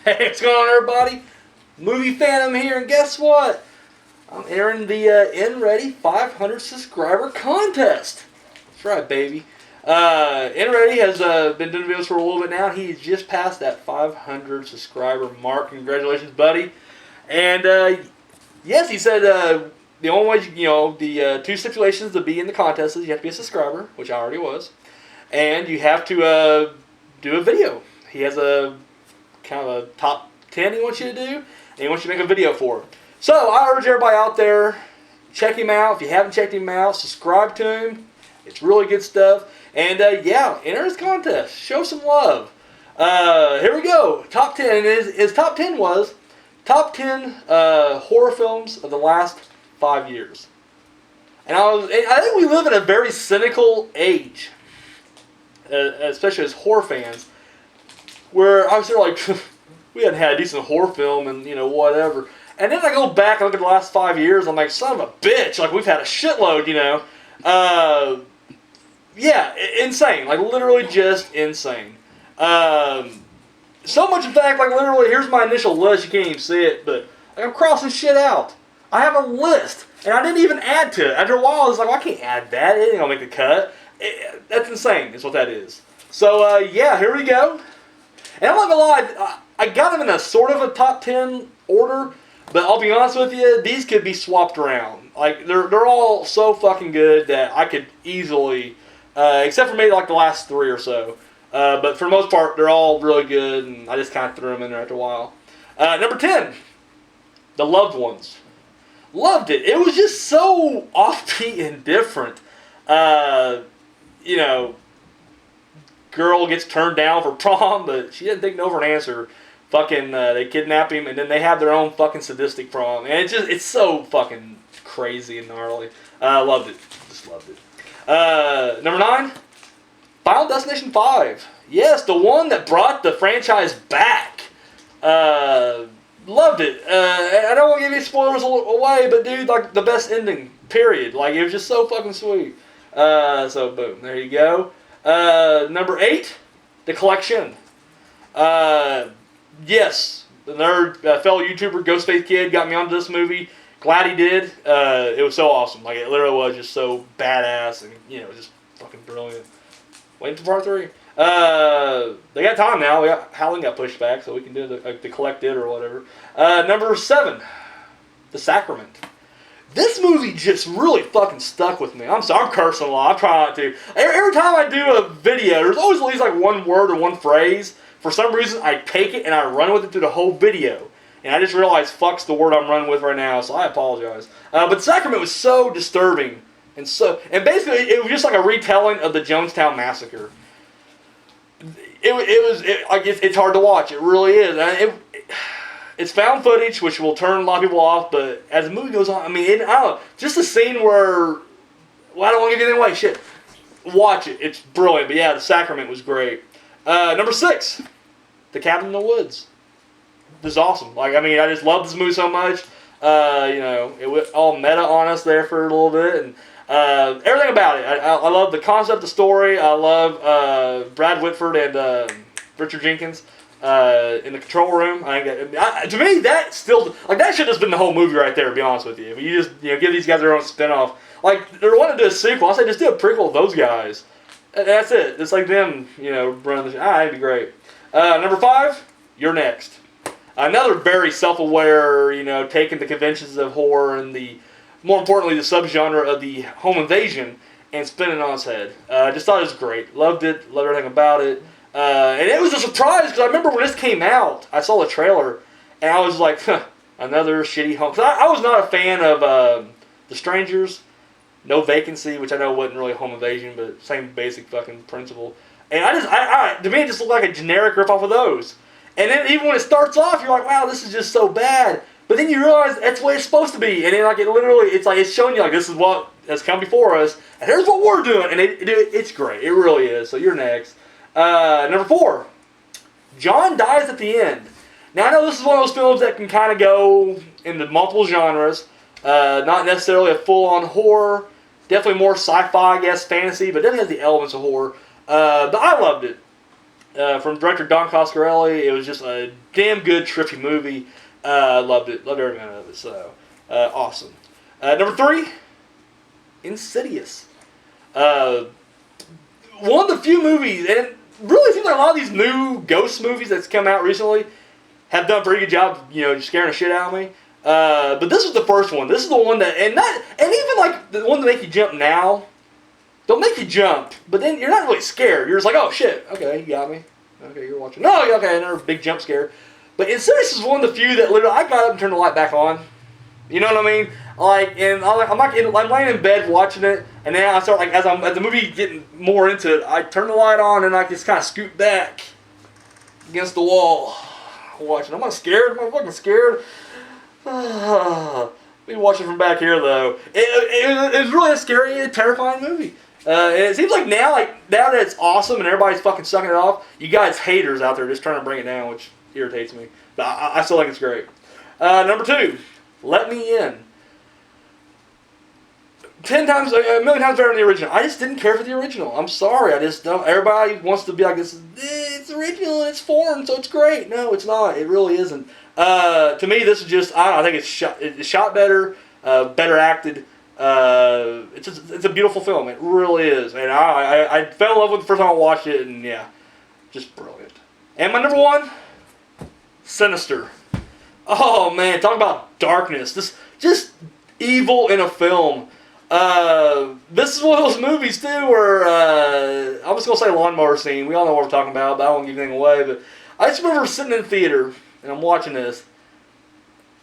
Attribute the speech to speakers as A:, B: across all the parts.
A: Hey, what's going on, everybody? Movie Phantom here, and guess what? I'm entering the InReady 500 subscriber contest. That's right, baby. InReady has been doing videos for a little bit now. He's just passed that 500 subscriber mark. Congratulations, buddy. And yes, he said the only way, the two stipulations to be in the contest is you have to be a subscriber, which I already was, and you have to do a video. He has a kind of a top 10 he wants you to do, and he wants you to make a video for it. So I urge everybody out there, check him out. If you haven't checked him out, subscribe to him. It's really good stuff. And yeah, enter his contest. Show some love. Here we go. Top 10. His top 10 was top 10 horror films of the last 5 years. And I think we live in a very cynical age, especially as horror fans, where I was sort of like, we hadn't had a decent horror film and, whatever. And then I go back and look at the last 5 years, I'm like, son of a bitch, like we've had a shitload, yeah, insane. Like literally just insane. So much in fact, like literally, here's my initial list, you can't even see it, but like, I'm crossing shit out. I have a list, and I didn't even add to it. After a while, I was like, well, I can't add that, it ain't gonna make the cut. That's insane, is what that is. So, yeah, here we go. And I'm not gonna lie, I got them in a sort of a top 10 order, but I'll be honest with you, these could be swapped around. Like, they're all so fucking good that I could easily, except for maybe like the last 3 or so. But for the most part, they're all really good, and I just kind of threw them in there after a while. Number 10, The Loved Ones. Loved it. It was just so offbeat and different. Girl gets turned down for prom, but she didn't think no for an answer. Fucking, they kidnap him, and then they have their own fucking sadistic prom. And it's so fucking crazy and gnarly. Loved it. Just loved it. Number 9, Final Destination 5. Yes, the one that brought the franchise back. Loved it. I don't want to give you spoilers away, but dude, like the best ending, period. Like it was just so fucking sweet. So boom, there you go. Number 8, The Collection. Yes, the nerd, fellow YouTuber Ghostface Kid got me onto this movie. Glad he did. It was so awesome. Like it literally was just so badass and just fucking brilliant. Waiting for part 3. They got time now. Howling got pushed back, so we can do the collected or whatever. Number 7, The Sacrament. This movie just really fucking stuck with me. I'm sorry, I'm cursing a lot. I'm trying not to. Every time I do a video, there's always at least like one word or one phrase. For some reason, I take it and I run with it through the whole video. And I just realized fuck's the word I'm running with right now, so I apologize. But The Sacrament was so disturbing. And basically, it was just like a retelling of the Jonestown Massacre. It's hard to watch. It really is. It's found footage, which will turn a lot of people off, but as the movie goes on, I don't know, just the scene where, well, I don't want to give anything away, shit. Watch it. It's brilliant. But yeah, The Sacrament was great. Number 6, The Cabin in the Woods. This is awesome. I just love this movie so much. It was all meta on us there for a little bit, and everything about it. I love the concept, the story. I love Brad Whitford and Richard Jenkins in the control room. To me, that still that should have been the whole movie right there. To be honest with you, if you just give these guys their own spinoff, like they're wanting to do a sequel, I say just do a prequel of those guys. And that's it. It's like them, running the show. It'd be great. Number 5, You're Next. Another very self-aware, taking the conventions of horror and more importantly, the subgenre of the home invasion and spinning it on its head. Just thought it was great. Loved it. Loved everything about it. And it was a surprise because I remember when this came out, I saw the trailer and I was like, another shitty home. Cause I was not a fan of The Strangers, No Vacancy, which I know wasn't really a home invasion, but same basic fucking principle. And to me, it just looked like a generic ripoff of those. And then even when it starts off, you're like, wow, this is just so bad. But then you realize that's the way it's supposed to be. And then it's showing you this is what has come before us. And here's what we're doing. And it's great. It really is. So You're Next. Number 4, John Dies at the End. Now I know this is one of those films that can kind of go into multiple genres. Not necessarily a full-on horror. Definitely more sci-fi, I guess, fantasy. But it definitely has the elements of horror. But I loved it. from director Don Coscarelli. It was just a damn good, trippy movie. Loved it. Loved every minute of it. So, awesome. Number 3, Insidious. One of the few movies, and it really seems like a lot of these new ghost movies that's come out recently have done a pretty good job, scaring the shit out of me. But this was the first one. This is the one that, and even like the one that make you jump now, don't make you jump, but then you're not really scared. You're just like, oh shit, okay, you got me. Okay, you're watching. No, okay, another big jump scare. But Insidious is one of the few that literally, I got up and turned the light back on. You know what I mean? Like, and I'm laying in bed watching it, and then I start, like, as the movie getting more into it, I turn the light on and I just kind of scoot back against the wall watching. I'm not scared. I'm fucking scared. We watch it from back here, though. It was really a scary and terrifying movie. And it seems like now that it's awesome and everybody's fucking sucking it off, you guys haters out there just trying to bring it down, which irritates me. But I still think it's great. Number 2, Let Me In. 10 times, a million times better than the original. I just didn't care for the original. I'm sorry. I just don't. Everybody wants to be like, it's original and it's foreign, so it's great. No, it's not. It really isn't. To me, this is just, I think it's shot better, better acted. It's a beautiful film. It really is. And I fell in love with it the first time I watched it, and yeah, just brilliant. And my number 1, Sinister. Oh man, talk about darkness. This just evil in a film. This is one of those movies too where I was gonna say lawnmower scene. We all know what we're talking about, but I won't give anything away. But I just remember sitting in the theater and I'm watching this,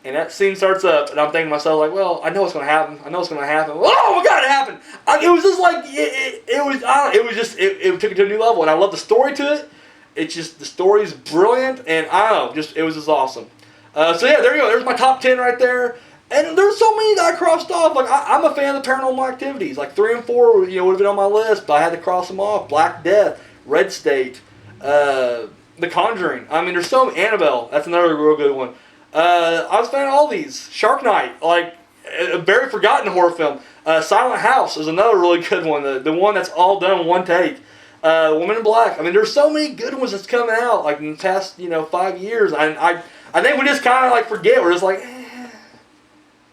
A: and that scene starts up, and I'm thinking to myself like, well, I know what's gonna happen. I know what's gonna happen. Oh my god, it happened! It was just like it took it to a new level, and I love the story to it. It's just the story is brilliant, and I don't know, it was just awesome. So yeah, there you go. There's my top 10 right there. And there's so many that I crossed off. Like I'm a fan of the Paranormal Activities. Like 3 and 4, would have been on my list, but I had to cross them off. Black Death, Red State, The Conjuring. I mean, there's so many. Annabelle. That's another real good one. I was a fan of all these. Shark Night, like a very forgotten horror film. Silent House is another really good one. The one that's all done in one take. Woman in Black. I mean, there's so many good ones that's coming out. Like in the past, 5 years. I think we just kind of like forget. We're just like.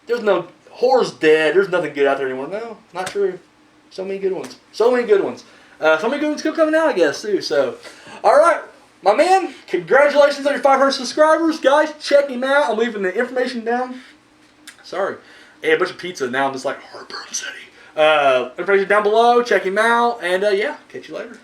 A: There's no, horror's dead. There's nothing good out there anymore. No, not true. So many good ones. So many good ones. Still coming out, I guess, too. So, all right, my man, congratulations on your 500 subscribers. Guys, check him out. I'm leaving the information down. Sorry. Ate a bunch of pizza. Now I'm just like, Heartburn City. Information down below. Check him out. And, yeah, catch you later.